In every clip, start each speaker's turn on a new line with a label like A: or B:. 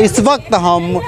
A: इस वक्त हम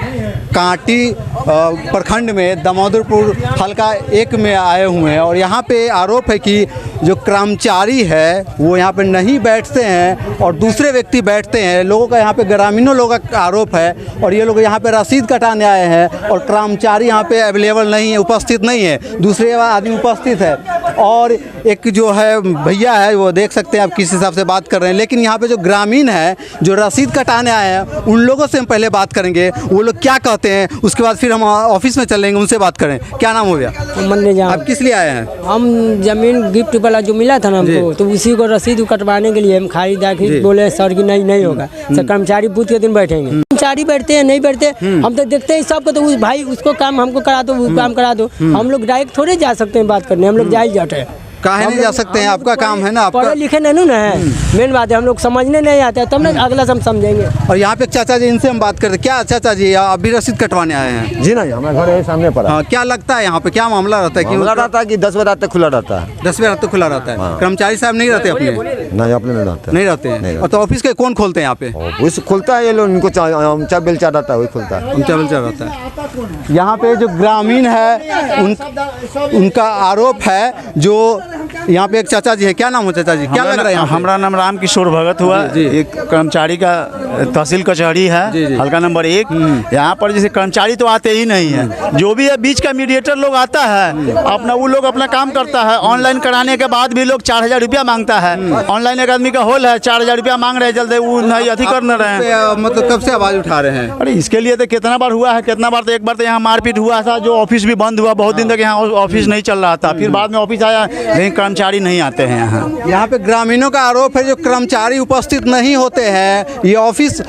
A: कांटी प्रखंड में दामोदरपुर हल्का 1 में आए हुए हैं और यहाँ पे आरोप है कि जो कर्मचारी है वो यहाँ पे नहीं बैठते हैं और दूसरे व्यक्ति बैठते हैं। लोगों का यहाँ पे ग्रामीणों लोगों का आरोप है और ये लोग यहाँ पे रसीद कटाने आए हैं और कर्मचारी यहाँ पे अवेलेबल नहीं है, उपस्थित नहीं है, दूसरे आदमी उपस्थित है। और एक जो है भैया है वो देख सकते हैं आप किस हिसाब से बात कर रहे हैं, लेकिन यहाँ पे जो ग्रामीण है जो रसीद कटाने आए हैं उन लोगों से हम पहले बात करेंगे, वो लोग क्या कहते हैं, उसके बाद फिर हम ऑफिस में चलेंगे उनसे बात करें। क्या नाम हो गया?
B: आप
A: किस लिए आए हैं?
B: हम जमीन गिफ्ट वाला जो मिला था ना हमको, तो उसी को रसीद कटवाने के लिए हम खाली दाखिल बोले सर कि नहीं होगा सर, कर्मचारी बूथ के दिन बैठेंगे। कर्मचारी बैठते हैं नहीं बैठते हम तो देखते हैं सबको, तो उस भाई उसको काम हमको करा दो, वो काम करा दो। हम लोग डायरेक्ट थोड़े जा सकते हैं बात करने, हम लोग जाए जाते हैं।
A: काहे नहीं जा सकते हैं? आपका काम है ना, आपका
B: पढ़े लिखे नहीं ना है, मेन बात है। हम लोग समझने नहीं आते तब ना अगला से हम समझेंगे।
A: और यहाँ पे चाचा जी, इनसे हम बात करते हैं। क्या चाचा जी आप भी रसीद कटवाने आए हैं?
C: जी नहीं, हमारे घर सामने पड़ा।
A: हाँ, क्या लगता है यहाँ पे क्या मामला रहता है?
C: मामला रहता है कि 10 बजे रात तक खुला रहता है।
A: 10 बजे रात तक खुला रहता है। कर्मचारी साहब नहीं रहते अपने?
C: नहीं, अपने नहीं रहते
A: हैं। और तो ऑफिस के कौन खोलते हैं यहाँ पे?
C: ऑफिस खुलता है, ये लोग इनको चाय बेलचा रहता है, वही खुलता है।
A: बेलचा रहता है। यहाँ पे जो ग्रामीण है उनका आरोप है, जो यहाँ पे एक चाचा जी है। क्या नाम हो चाचा जी? क्या लग रहा है?
D: हमारा नाम राम किशोर भगत हुआ। एक कर्मचारी का तहसील कचहरी है हल्का नंबर 1। यहाँ पर जैसे कर्मचारी तो आते ही नहीं है, जो भी है बीच का मीडिएटर लोग आता है, अपना वो लोग अपना काम करता है। ऑनलाइन कराने के बाद भी लोग 4000 रुपया मांगता है। ऑनलाइन एक आदमी का होल है, 4000 रुपया मांग रहे हैं, जल्दी वो नहीं अथी कर रहे हैं।
A: मतलब कब से आवाज उठा रहे हैं?
D: अरे इसके लिए तो कितना बार हुआ है, कितना बार तो एक बार तो यहाँ मारपीट हुआ था, जो ऑफिस भी बंद हुआ, बहुत दिन तक यहाँ ऑफिस नहीं चल रहा था। फिर बाद में ऑफिस आया, लेकिन कर्मचारी नहीं आते हैं
A: यहाँ पे ग्रामीणों का आरोप है जो कर्मचारी उपस्थित नहीं होते हैं। ये ऑफिस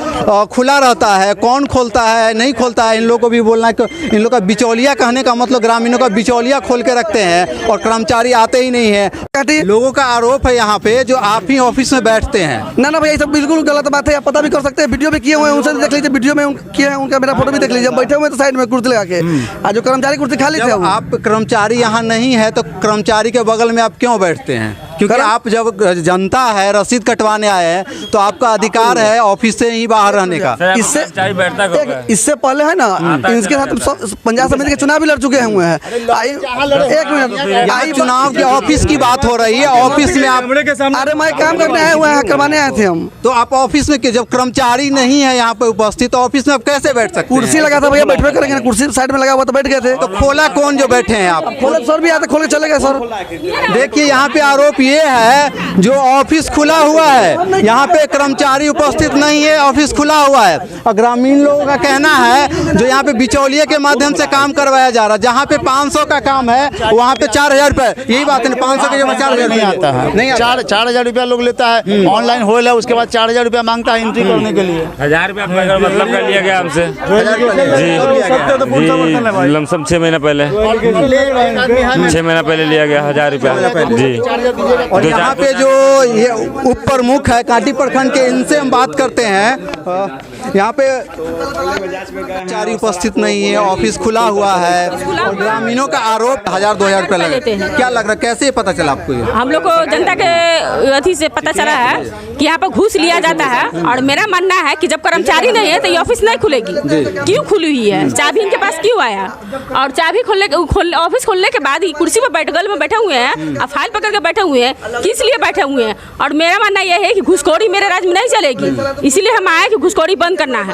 A: खुला रहता है, कौन खोलता है नहीं खोलता है इन लोगों को भी बोलना है। इन लोगों का बिचौलिया कहने का मतलब ग्रामीणों का बिचौलिया खोल के रखते हैं और कर्मचारी आते ही नहीं है। लोगों का आरोप है यहाँ पे जो आप ही ऑफिस में बैठते हैं।
E: ना भैया, सब बिल्कुल गलत बात है। आप पता भी कर सकते हैं, वीडियो भी किए हुए हैं, उनसे देख लीजिए, वीडियो में किए हैं, उनका मेरा फोटो भी देख लीजिए। बैठे हुए तो साइड में कुर्सी लगा के, आज जो कर्मचारी कुर्सी खाली थे।
A: आप कर्मचारी यहाँ नहीं है तो कर्मचारी के बगल में आप क्यों बैठते हैं? क्योंकि आप जब जनता है रसीद कटवाने आए हैं तो आपका अधिकार है ऑफिस से ही बाहर रहने का।
E: इससे पहले है ना, इनके साथ पंचायत समिति के चुनाव भी लड़ चुके हुए हैं। एक मिनट,
A: चुनाव की ऑफिस की बात हो रही है। ऑफिस में आप,
E: अरे मैं काम करने आए हुए हैं, करवाने आए थे हम।
A: तो आप ऑफिस में जब कर्मचारी नहीं है यहाँ पे उपस्थित, तो ऑफिस में आप कैसे बैठ सकते हैं?
E: कुर्सी लगा था भैया, बैठवे करेंगे, कुर्सी साइड में लगा हुआ तो बैठ गए थे।
A: तो खोला कौन जो बैठे हैं आप?
E: खोले सर भी आते, खोल के चले गए सर।
A: देखिए यहाँ पे आरोप ये है जो ऑफिस खुला हुआ है, यहाँ पे कर्मचारी उपस्थित नहीं है, ऑफिस खुला हुआ है। और ग्रामीण लोगों का कहना है जो यहाँ पे बिचौलिए के माध्यम से काम करवाया जा रहा है। जहाँ पे 500 का काम है वहाँ पे 4000 रुपए, यही बात है। 500 के जब 4000
D: नहीं आता है, नहीं 4000 रुपया लोग लेता है। ऑनलाइन होल है, उसके बाद 4000 रुपया मांगता है एंट्री करने के लिए।
F: 1000 रुपया मतलब कर लिया गया हमसे जी, लमसम 6 महीना पहले, 6 महीना पहले लिया गया 1000 रुपया जी।
A: और यहाँ पे जो ये उप प्रमुख है कांटी प्रखंड के, इनसे हम बात करते हैं। यहाँ पे कर्मचारी उपस्थित नहीं है, ऑफिस खुला हुआ है और ग्रामीणों का आरोप 1000-2000 रुपया लगे। क्या लग रहा है, कैसे पता चला आपको?
G: हम लोग को जनता के अथी से पता चला है कि यहाँ पर घूस लिया जाता है। और मेरा मानना है कि जब कर्मचारी नहीं है तो ये ऑफिस नहीं खुलेगी। क्यों खुली हुई है? चाबी इनके पास क्यों आया? और चाबी ऑफिस खोलने के बाद ही कुर्सी पर बैठ गल में बैठे हुए हैं और फाइल पकड़ के बैठे हुए हैं। किस लिए बैठे हुए हैं? और मेरा मानना यह है कि घुसखोरी मेरे राज्य में नहीं चलेगी, इसीलिए हम आए कि घुसखोरी बंद करना है।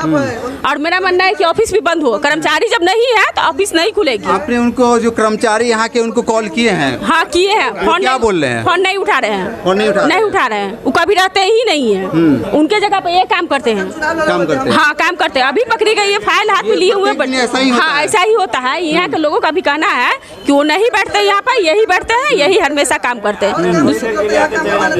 G: और मेरा मानना है कि ऑफिस भी बंद हो, कर्मचारी जब नहीं है तो ऑफिस नहीं खुलेगी।
A: आपने उनको जो कर्मचारी यहाँ के उनको कॉल किए हैं?
G: हाँ किए हैं। फोन
A: क्या बोल रहे हैं?
G: फोन नहीं उठा रहे हैं।
A: फोन नहीं
G: उठा रहे हैं। वो कभी रहते ही नहीं है, उनके जगह पे ये काम करते हैं। हाँ काम करते हैं। अभी पकड़ी गई ये फाइल हाथ में लिए हुए। हाँ ऐसा ही होता है। यहाँ के लोगों का भी कहना है कि वो नहीं बैठते यहाँ पर, यही बैठते हैं, यही हमेशा काम करते हैं,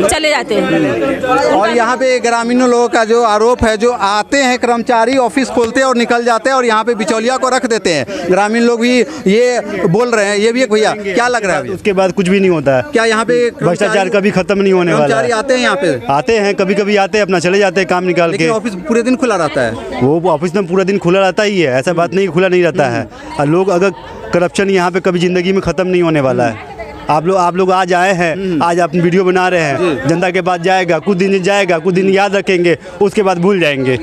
G: चले जाते हैं।
A: और यहाँ पे ग्रामीणों लोगों का जो आरोप है, जो आते हैं कर्मचारी ऑफिस खोलते हैं और निकल जाते हैं और यहाँ पे बिचौलिया को रख देते हैं। ग्रामीण लोग भी ये बोल रहे हैं। ये भी एक भैया, क्या लग रहा है?
H: उसके बाद कुछ भी नहीं होता है।
A: क्या यहाँ पे
H: भ्रष्टाचार कभी खत्म नहीं होने वाला है?
A: आते हैं यहाँ पे,
H: आते हैं, कभी कभी आते हैं, अपना चले जाते हैं काम निकाल के।
A: ऑफिस पूरे दिन खुला रहता है?
H: वो ऑफिस में पूरा दिन खुला रहता ही है, ऐसा बात नहीं खुला नहीं रहता है। और लोग अगर करप्शन यहाँ पे कभी जिंदगी में खत्म नहीं होने वाला है। आप लोग आज आए हैं, आज आप वीडियो बना रहे हैं, जनता के पास जाएगा, कुछ दिन याद रखेंगे, उसके बाद भूल जाएंगे।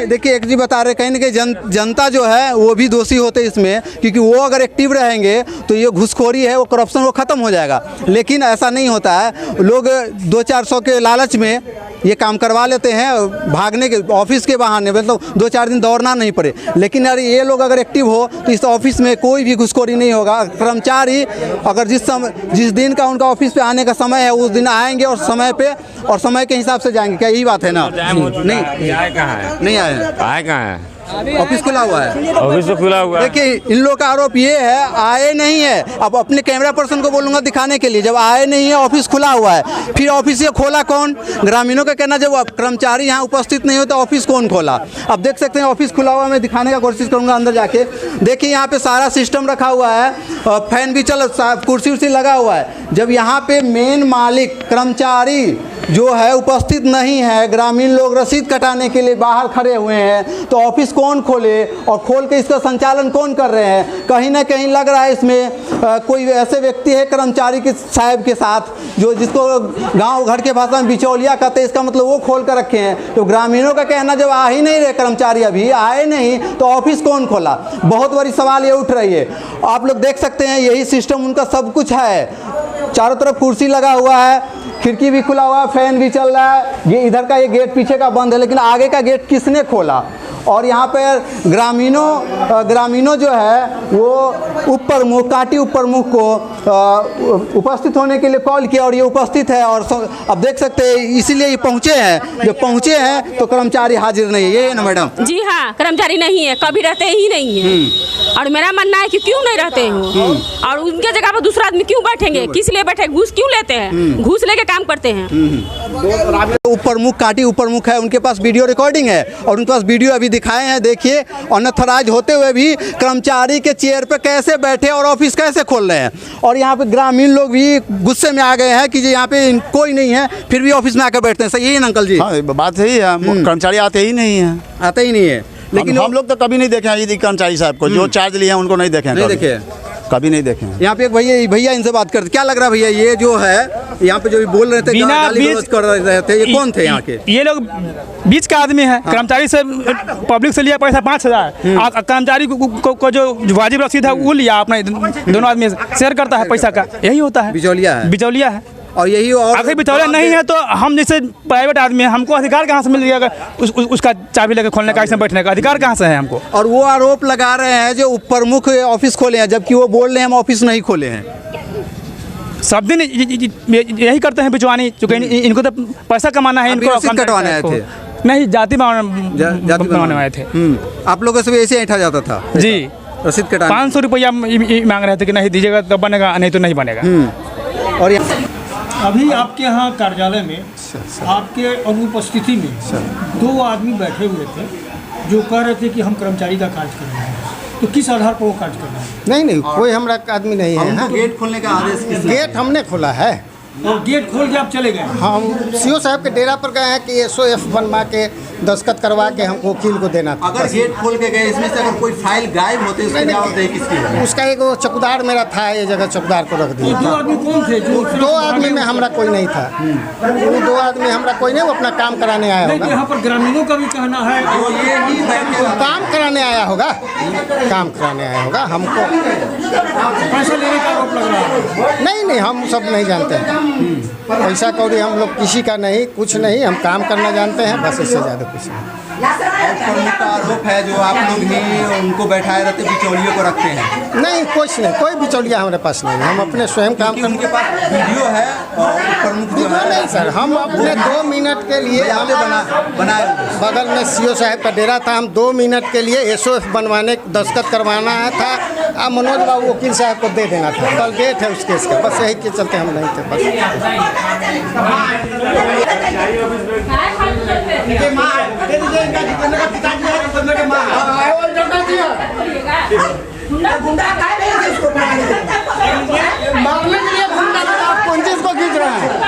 A: देखिए एक जी बता रहे कहीं ना कहीं जनता जो है वो भी दोषी होते हैं इसमें, क्योंकि वो अगर एक्टिव रहेंगे तो ये घुसखोरी है, वो करप्शन वो ख़त्म हो जाएगा। लेकिन ऐसा नहीं होता है, लोग 200-400 के लालच में ये काम करवा लेते हैं, भागने के ऑफिस के बहाने, मतलब 2-4 दिन दौड़ना नहीं पड़े। लेकिन यार ये लोग अगर एक्टिव हो तो इस ऑफिस में कोई भी घुसखोरी नहीं होगा। कर्मचारी अगर जिस दिन का उनका ऑफिस पे आने का समय है उस दिन आएंगे और समय पे और समय के हिसाब से जाएंगे। क्या यही बात है ना? नहीं
F: आए कहाँ है?
A: नहीं आए हैं,
F: आए कहाँ है?
A: ऑफिस खुला हुआ है,
F: ऑफिस तो खुला हुआ है।
A: देखिए इन लोगों का आरोप ये है आए नहीं है। अब अपने कैमरा पर्सन को बोलूँगा दिखाने के लिए, जब आए नहीं है ऑफिस खुला हुआ है, फिर ऑफिस ये खोला कौन? ग्रामीणों का कहना जब कर्मचारी यहाँ उपस्थित नहीं हो तो ऑफिस कौन खोला? अब देख सकते हैं ऑफिस खुला हुआ, मैं दिखाने का कोशिश करूँगा अंदर जाके। देखिए यहाँ पे सारा सिस्टम रखा हुआ है, फैन भी चल, कुर्सी उर्सी लगा हुआ है। जब यहाँ पे मेन मालिक कर्मचारी जो है उपस्थित नहीं है, ग्रामीण लोग रसीद कटाने के लिए बाहर खड़े हुए हैं, तो ऑफिस कौन खोले और खोल के इसका संचालन कौन कर रहे हैं? कहीं ना कहीं लग रहा है इसमें कोई ऐसे व्यक्ति है कर्मचारी के साहब के साथ, जो जिसको गांव घर के भाषा में बिचौलिया कहते हैं, इसका मतलब वो खोल कर रखे हैं। तो ग्रामीणों का कहना जब आ ही नहीं रहे कर्मचारी, अभी आए नहीं, तो ऑफिस कौन खोला? बहुत बड़ी सवाल ये उठ रही है। आप लोग देख सकते हैं यही सिस्टम उनका सब कुछ है, चारों तरफ कुर्सी लगा हुआ है, खिड़की भी खुला हुआ है, फैन भी चल रहा है। ये इधर का ये गेट पीछे का बंद है, लेकिन आगे का गेट किसने खोला? और यहाँ पर ग्रामीणों जो है वो उप प्रमुख काटी उप प्रमुख को उपस्थित होने के लिए कॉल किया और ये उपस्थित है। और अब देख सकते हैं इसीलिए ये पहुँचे हैं। जब पहुँचे हैं तो कर्मचारी हाजिर नहीं है, ये है ना मैडम?
G: जी हाँ, कर्मचारी नहीं है, कभी रहते ही नहीं है। और मेरा मानना है कि क्यों नहीं रहते हो, और उनके जगह पर दूसरा आदमी क्यों बैठेंगे? किस लिए बैठे? घूस क्यों लेते हैं? घूस लेके काम करते हैं।
A: उप प्रमुख काटी उप प्रमुख है, उनके पास वीडियो रिकॉर्डिंग है और उनके पास वीडियो अभी दिखाए हैं। देखिए अनथराइज होते हुए भी कर्मचारी के चेयर पे कैसे बैठे और ऑफिस कैसे खोल रहे हैं। और यहाँ पे ग्रामीण लोग भी गुस्से में आ गए हैं कि यहाँ पे कोई नहीं है, फिर भी ऑफिस में आकर बैठते हैं। सही है ना अंकल जी?
D: हाँ, बात सही है, कर्मचारी आते ही नहीं है,
A: आते ही नहीं है।
D: लेकिन हम लोग तो कभी नहीं देखे हैं कर्मचारी साहब को, जो चार्ज लिए हैं उनको नहीं देखे,
A: नहीं देखे,
D: कभी नहीं देखे।
A: यहाँ पे एक भैया इनसे बात करते, क्या लग रहा है भैया? ये जो है यहाँ पे जो भी बोल रहे थे, गाली गलौज कर रहे थे, ये कौन थे यहाँ के?
I: ये लोग बीच का आदमी है। कर्मचारी से पब्लिक से लिया पैसा 5,000, कर्मचारी को जो वाजिब रसीद है वो लिया, अपने दोनों आदमी शेयर करता है पैसा का, यही होता है। बिचौलिया है।
A: और यही
I: अगर बिचौलिया नहीं है तो हम जैसे प्राइवेट आदमी है, हमको अधिकार कहाँ से मिल जाएगा उसका चाबी लेकर खोलने का, इसमें बैठने का अधिकार कहाँ से है हमको? और
A: वो आरोप लगा रहे हैं जो उप प्रमुख ऑफिस खोले हैं, जबकि वो बोल रहे हैं हम ऑफिस नहीं खोले हैं।
I: सब दिन यही करते हैं बिचवानी, चूँकि इनको तो पैसा कमाना है, इनको
A: कटवाने आए थे,
I: नहीं जाति बनवाने आए थे।
A: आप लोगों से भी ऐसे ऐठा जाता था
I: जी,
A: रसीद कटाने
I: 500 रुपया मांग रहे थे कि नहीं दीजिएगा तब बनेगा, नहीं तो नहीं बनेगा।
A: और
J: अभी आपके यहाँ कार्यालय में आपके अनुपस्थिति में 2 आदमी बैठे हुए थे जो कह रहे थे कि हम कर्मचारी का कार्य कर रहे हैं, तो किस आधार पर वो कार्य कर रहे हैं?
K: नहीं, कोई हमारा आदमी नहीं है।
A: गेट खोलने का आदेश
K: गेट हमने खोला है
J: और गेट खोल के आप चले गए?
K: हम सीओ साहब के डेरा पर गए हैं कि SOF बनवा के दस्तखत करवा के हमको वकील को देना था।
A: अगर गेट खोल के गए, इसमें से अगर कोई फाइल गायब होते किसकी?
K: उसका एक चौकीदार मेरा था, ये जगह चौकीदार को रख दिया।
J: 2 आदमी कौन थे?
K: 2 आदमी में हमारा कोई नहीं था, वो 2 आदमी हमारा कोई नहीं, वो अपना काम कराने आया होगा।
J: यहाँ पर ग्रामीणों का भी कहना है
K: काम कराने आया होगा, काम कराने आया होगा। हमको
J: पैसा लेने का आरोप लग रहा है।
K: नहीं, हम सब नहीं जानते हैं, पैसा कौड़ी हम लोग किसी का नहीं, कुछ नहीं, हम काम करना जानते हैं, बस इससे ज़्यादा कुछ नहीं।
A: का आरोप है जो आप लोग ही उनको बैठाए रहते, बिचौलियों को रखते हैं?
K: नहीं, कुछ नहीं, कोई बिचौलिया हमारे पास नहीं है, हम अपने स्वयं काम करने
A: के पास वीडियो है और प्रमुख
K: नहीं सर, हम अपने 2 मिनट के लिए
A: बनाए
K: बगल में सीओ साहब का डेरा था, हम 2 मिनट के लिए SOF बनवाने दस्तखत करवाना था, मनोज बाबू वकील साहब को दे देना था, कल डेट है उस केस का, बस यही के चलते हम नहीं थे। बस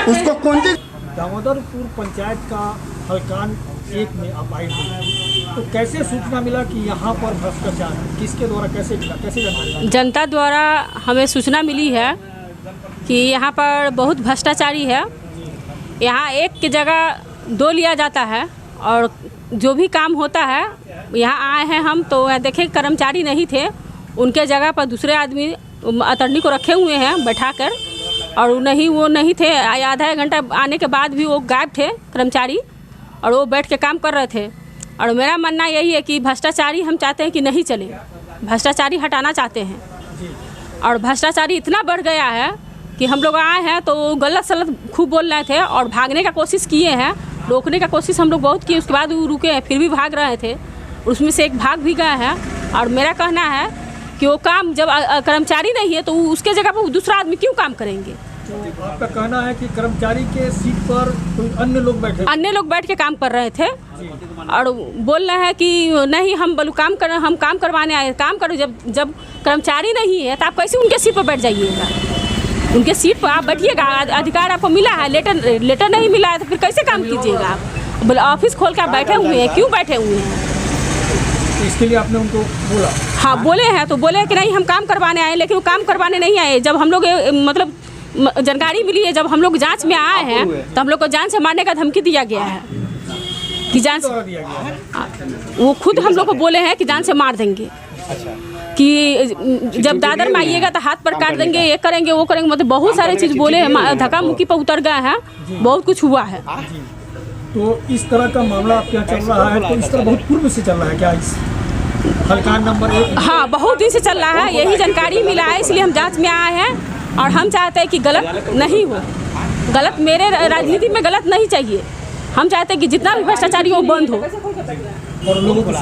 J: उसको कौन चीज? दामोदरपुर पंचायत का हलकान 1 में आप आए थे, तो कैसे सूचना मिला कि यहाँ पर भ्रष्टाचार? किसके द्वारा कैसे मिला, कैसे जानकारी?
G: जनता द्वारा हमें सूचना मिली है कि यहाँ पर बहुत भ्रष्टाचारी है। यहाँ एक की जगह दो लिया जाता है और जो भी काम होता है, यहाँ आए हैं हम तो देखे कर्मचारी नहीं थे, उनके जगह पर दूसरे आदमी अटर्नी को रखे हुए हैं बैठा कर, और वो नहीं थे। आधा एक घंटा आने के बाद भी वो गायब थे कर्मचारी, और वो बैठ के काम कर रहे थे। और मेरा मानना यही है कि भ्रष्टाचारी हम चाहते हैं कि नहीं चले, भ्रष्टाचारी हटाना चाहते हैं। और भ्रष्टाचारी इतना बढ़ गया है कि हम लोग आए हैं तो गलत सलत खूब बोल रहे थे और भागने का कोशिश किए हैं, रोकने का कोशिश हम लोग बहुत किए, उसके बाद वो रुके हैं, फिर भी भाग रहे थे, उसमें से एक भाग भी गया है। और मेरा कहना है कि वो काम जब कर्मचारी नहीं है तो उसके जगह पर दूसरा आदमी क्यों काम करेंगे।
J: तो आपका कहना है कि कर्मचारी के सीट पर कोई अन्य लोग बैठ
G: के काम कर रहे थे और बोल रहे हैं कि नहीं हम काम करवाने आए, काम करो। जब कर्मचारी नहीं है तो आप कैसे उनके सीट पर बैठ जाइएगा? उनके सीट पर आप बैठिएगा, अधिकार आपको मिला है, लेटर नहीं मिला है तो फिर कैसे काम कीजिएगा आप? बोले ऑफिस खोल के आप बैठे हुए हैं, क्यों बैठे हुए हैं?
J: इसके लिए आपने उनको बोला?
G: हाँ बोले हैं, तो बोले कि नहीं हम काम करवाने आए, लेकिन वो काम करवाने नहीं आए। जब हम लोग मतलब जानकारी मिली है, जब हम लोग जांच में आए हैं तो हम लोग को जान से मारने का धमकी दिया गया है कि जान से, वो खुद हम लोग को बोले हैं कि जान से मार देंगे, कि जब दादर में आइएगा तो हाथ पर काट देंगे, ये करेंगे वो करेंगे, मतलब बहुत सारे चीज़ बोले हैं, धक्का मुक्की पर उतर गए हैं, बहुत कुछ हुआ है।
J: तो इस तरह का मामला आपके यहाँ चल रहा है, तो इस तरह बहुत पूर्व से चल रहा है क्या इस हल्का नंबर 1?
G: हाँ बहुत दिन से चल रहा है, यही जानकारी मिला है, इसलिए हम जांच में आए हैं। और हम चाहते हैं कि गलत नहीं हो, गलत मेरे राजनीति में गलत नहीं चाहिए। हम चाहते हैं कि जितना भी भ्रष्टाचारी हो बंद हो
J: और लोगों को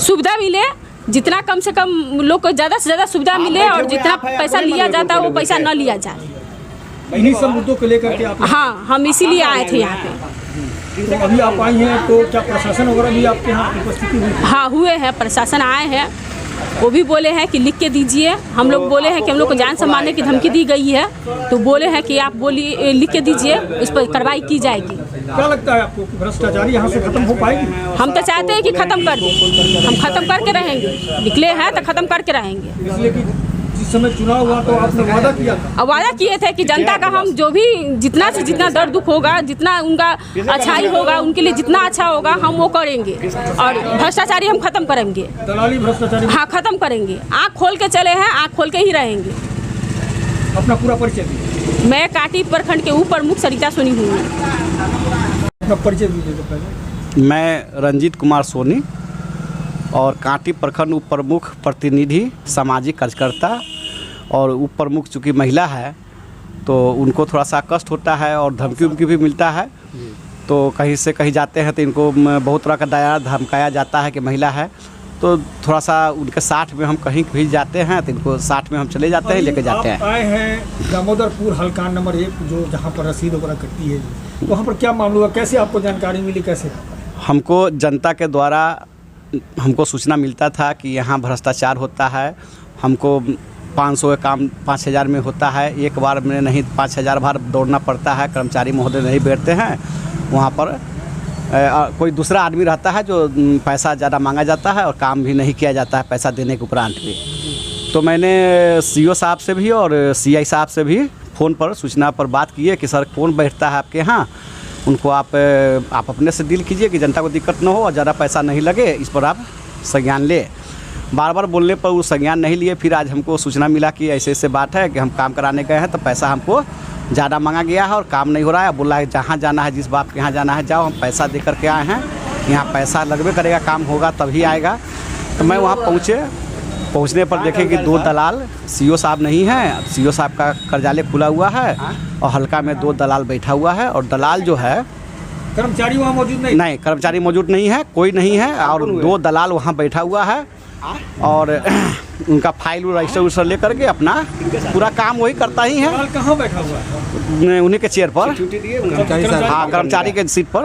G: सुविधा मिले, जितना कम से कम लोग को ज़्यादा से ज़्यादा सुविधा मिले, और जितना पैसा लिया जाता है वो पैसा न लिया जाए।
J: इन्हीं सब मुद्दों को लेकर के आप?
G: हाँ हम इसीलिए आए थे यहाँ पे।
J: तो अभी आप आई हैं तो क्या प्रशासन वगैरह भी आपके यहाँ उपस्थिति हुई?
G: हाँ हुए हैं, प्रशासन आए हैं, वो भी बोले हैं कि लिख के दीजिए। हम लोग बोले हैं कि हम लोग को जान से मारने की धमकी दी गई है, तो बोले हैं कि आप बोलिए लिख के दीजिए, इस पर कार्रवाई की जाएगी।
J: क्या लगता है आपको कि भ्रष्टाचारी यहाँ से खत्म हो पाएगी?
G: हम तो चाहते हैं कि खत्म कर दें, हम खत्म करके रहेंगे, निकले हैं तो खत्म करके रहेंगे।
J: इसलिए कि जिस समय चुनाव हुआ तो आपने वादा किया था?
G: वादा किए थे कि जनता का हम जो भी जितना से जितना दर्द दुख होगा, जितना उनका अच्छाई होगा, उनके लिए जितना अच्छा होगा हम वो करेंगे, और भ्रष्टाचारी हम खत्म करेंगे,
J: दलाली भ्रष्टाचारी
G: हाँ खत्म करेंगे। आँख खोल के चले हैं, आँख खोल के ही रहेंगे।
J: अपना पूरा परिचय दीजिए।
G: मैं काटी प्रखंड के उप प्रमुख सरिता सोनी हूँ।
J: अपना परिचय दीजिए तो पहले।
L: मैं रंजीत कुमार सोनी और कांटी प्रखंड उप प्रमुख प्रतिनिधि सामाजिक कार्यकर्ता, और उप प्रमुख चूँकि महिला है तो उनको थोड़ा सा कष्ट होता है और धमकी उमकी भी मिलता है, तो कहीं से कहीं जाते हैं तो इनको बहुत तरह का डरा धमकाया जाता है कि महिला है, तो थोड़ा सा उनके साथ में हम कहीं भी जाते हैं तो इनको साथ में हम चले जाते हैं, लेके जाते हैं।
J: आप आए हैं दामोदरपुर हल्का नंबर 1, जो जहाँ पर रसीद वगैरह कटती है, तो वहाँ पर क्या मामला हुआ, कैसे आपको जानकारी मिली, कैसे?
L: हमको जनता के द्वारा हमको सूचना मिलता था कि यहाँ भ्रष्टाचार होता है। हमको 500 का काम 5000 में होता है, एक बार में नहीं 5000 बार दौड़ना पड़ता है, कर्मचारी महोदय नहीं बैठते हैं वहाँ पर। कोई दूसरा आदमी रहता है जो पैसा ज़्यादा मांगा जाता है और काम भी नहीं किया जाता है पैसा देने के उपरांत भी। तो मैंने सीओ साहब से भी और सीआई साहब से भी फ़ोन पर सूचना पर बात की है कि सर कौन बैठता है आपके यहाँ, उनको आप अपने से डील कीजिए कि जनता को दिक्कत न हो और ज़्यादा पैसा नहीं लगे, इस पर आप संज्ञान ले। बार बार बोलने पर वो संज्ञान नहीं लिए। फिर आज हमको सूचना मिला कि ऐसे ऐसे बात है कि हम काम कराने गए हैं तो पैसा हमको ज़्यादा मांगा गया है और काम नहीं हो रहा है। बोला है जहाँ जाना है, जिस बाप के यहाँ जाना है जाओ, हम पैसा दे करके आए हैं, यहाँ पैसा लगबे करेगा, काम होगा तभी आएगा। तो मैं वहाँ पहुँचने पर देखे कि 2 दलाल, सीओ साहब नहीं है, सीओ साहब का कार्यालय खुला हुआ है और हल्का में 2 दलाल बैठा हुआ है, और दलाल जो है
J: कर्मचारी वहाँ मौजूद नहीं?
L: कर्मचारी मौजूद नहीं है, कोई नहीं है, और 2 दलाल वहाँ बैठा हुआ है और उनका फाइल रजिस्टर उजिस्टर लेकर के अपना पूरा काम वही करता ही है।
J: दलाल कहाँ बैठा हुआ है?
L: उन्हीं के चेयर पर, हाँ कर्मचारी के सीट पर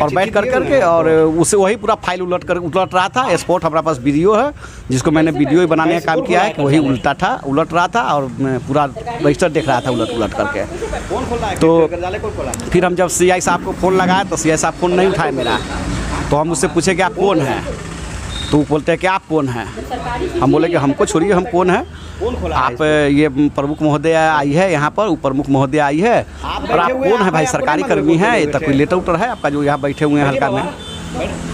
L: और बैठ कर करके, और उसे वही पूरा फाइल उलट रहा था। स्पॉट हमारे पास वीडियो है जिसको मैंने वीडियो बनाने का काम किया है कि वही उलट रहा था और पूरा रजिस्टर देख रहा था उलट करके। तो फिर हम जब सीआई साहब को फ़ोन लगाया तो सीआई साहब फ़ोन नहीं उठाए मेरा, तो हम उससे पूछे कि आप कौन हैं, तो वो बोलते हैं कि आप कौन हैं। हम बोले कि हमको छोड़िए, हम कौन हैं, आप ये प्रमुख महोदय आई है यहाँ पर, प्रमुख महोदय आई है, और आप कौन है भाई, सरकारी कर्मी हैं, ये तक कोई लेटर उटर है आपका जो यहाँ बैठे हुए हैं हल्का में।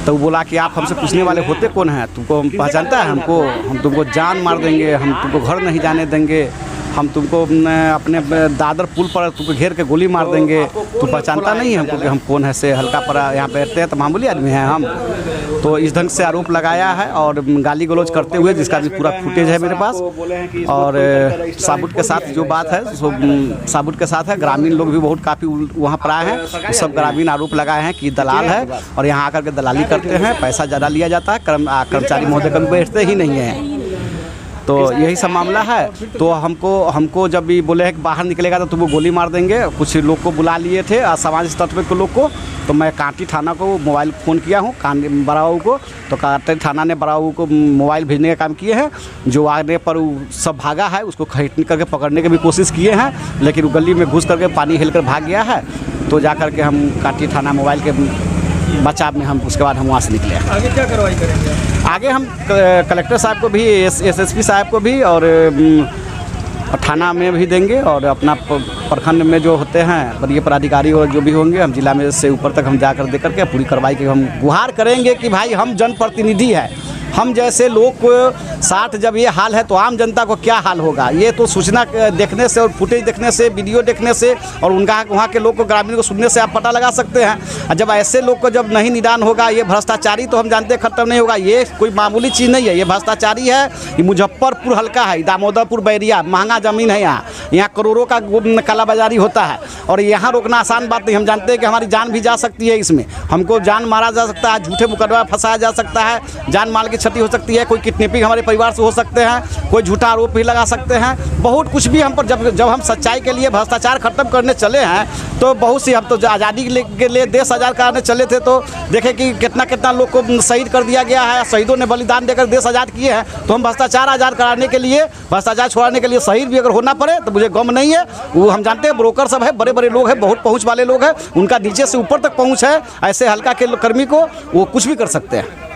L: तो वो बोला कि आप हमसे पूछने वाले होते कौन हैं, तुमको हम पहचानता है हमको, हम तुमको जान मार देंगे, हम तुमको घर नहीं जाने देंगे, हम तुमको अपने दादर पुल पर तुमको घेर के गोली मार देंगे, तू पहचानता नहीं है हमको कि हम कौन है, से हल्का पर यहाँ बैठते हैं तो मामूली आदमी हैं हम। तो इस ढंग से आरोप लगाया है और गाली गलौज करते हुए, जिसका भी पूरा फुटेज है मेरे पास। और साबुत के साथ जो बात है सो साबुत के साथ है। ग्रामीण लोग भी बहुत काफ़ी वहाँ पर आए हैं, सब ग्रामीण आरोप लगाए हैं कि दलाल है और यहाँ आकर के दलाली करते हैं, पैसा ज़्यादा लिया जाता है, कर्मचारी महोदय कभी बैठते ही नहीं हैं। तो यही सब मामला है। तो हमको जब भी बोले हैं कि बाहर निकलेगा तो तुमको गोली मार देंगे, कुछ लोग को बुला लिए थे असामाजिक तत्व के लोग को। तो मैं कांटी थाना को मोबाइल फ़ोन किया हूँ बड़ाऊ को, तो कांटी थाना ने बड़ाऊ को मोबाइल भेजने का काम किए हैं। जो आगे पर सब भागा है उसको खरीदने करके पकड़ने की भी कोशिश किए हैं, लेकिन वो गली में घुस करके पानी हिलकर भाग गया है। तो जा कर के हम कांटी थाना मोबाइल के बचाव में हम उसके बाद हम वहाँ से निकले।
J: आगे क्या कार्रवाई करेंगे?
L: आगे हम कलेक्टर साहब को भी, एसएसपी साहब को भी और थाना में भी देंगे, और अपना प्रखंड में जो होते हैं वरीय पदाधिकारी और जो भी होंगे, हम जिला में से ऊपर तक हम जाकर दे करके पूरी कार्रवाई की हम गुहार करेंगे कि भाई हम जनप्रतिनिधि हैं, हम जैसे लोग को साथ जब ये हाल है तो आम जनता को क्या हाल होगा। ये तो सूचना देखने से और फुटेज देखने से, वीडियो देखने से और उनका वहाँ के लोग को, ग्रामीण को सुनने से आप पता लगा सकते हैं। जब ऐसे लोग को जब नहीं निदान होगा, ये भ्रष्टाचारी तो हम जानते खत्म नहीं होगा। ये कोई मामूली चीज़ नहीं है, ये भ्रष्टाचारी है। ये मुजफ्फरपुर हल्का है, दामोदरपुर बैरिया महंगा ज़मीन है, यहाँ करोड़ों का कालाबाजारी होता है और यहाँ रोकना आसान बात नहीं। हम जानते हैं कि हमारी जान भी जा सकती है, इसमें हमको जान मारा जा सकता है, झूठे मुकदमा फंसाया जा सकता है, जान माल की क्षति हो सकती है, कोई किडनैपिंग हमारे परिवार से हो सकते हैं, कोई झूठा आरोप भी लगा सकते हैं, बहुत कुछ भी हम पर। जब हम सच्चाई के लिए भ्रष्टाचार खत्म करने चले हैं तो बहुत सी, हम तो आज़ादी के लिए देश आज़ाद कराने चले थे, तो देखें कि कितना लोग को शहीद कर दिया गया है, शहीदों ने बलिदान देकर देश आज़ाद किए हैं। तो हम भ्रष्टाचार आज़ाद कराने के लिए, भ्रष्टाचार छुड़ाने के लिए शहीद भी अगर होना पड़े तो मुझे गम नहीं है। वो हम जानते हैं ब्रोकर सब है, बड़े बड़े लोग हैं, बहुत पहुँच वाले लोग हैं, उनका नीचे से ऊपर तक पहुँच है। ऐसे हल्का के कर्मी को वो कुछ भी कर सकते हैं।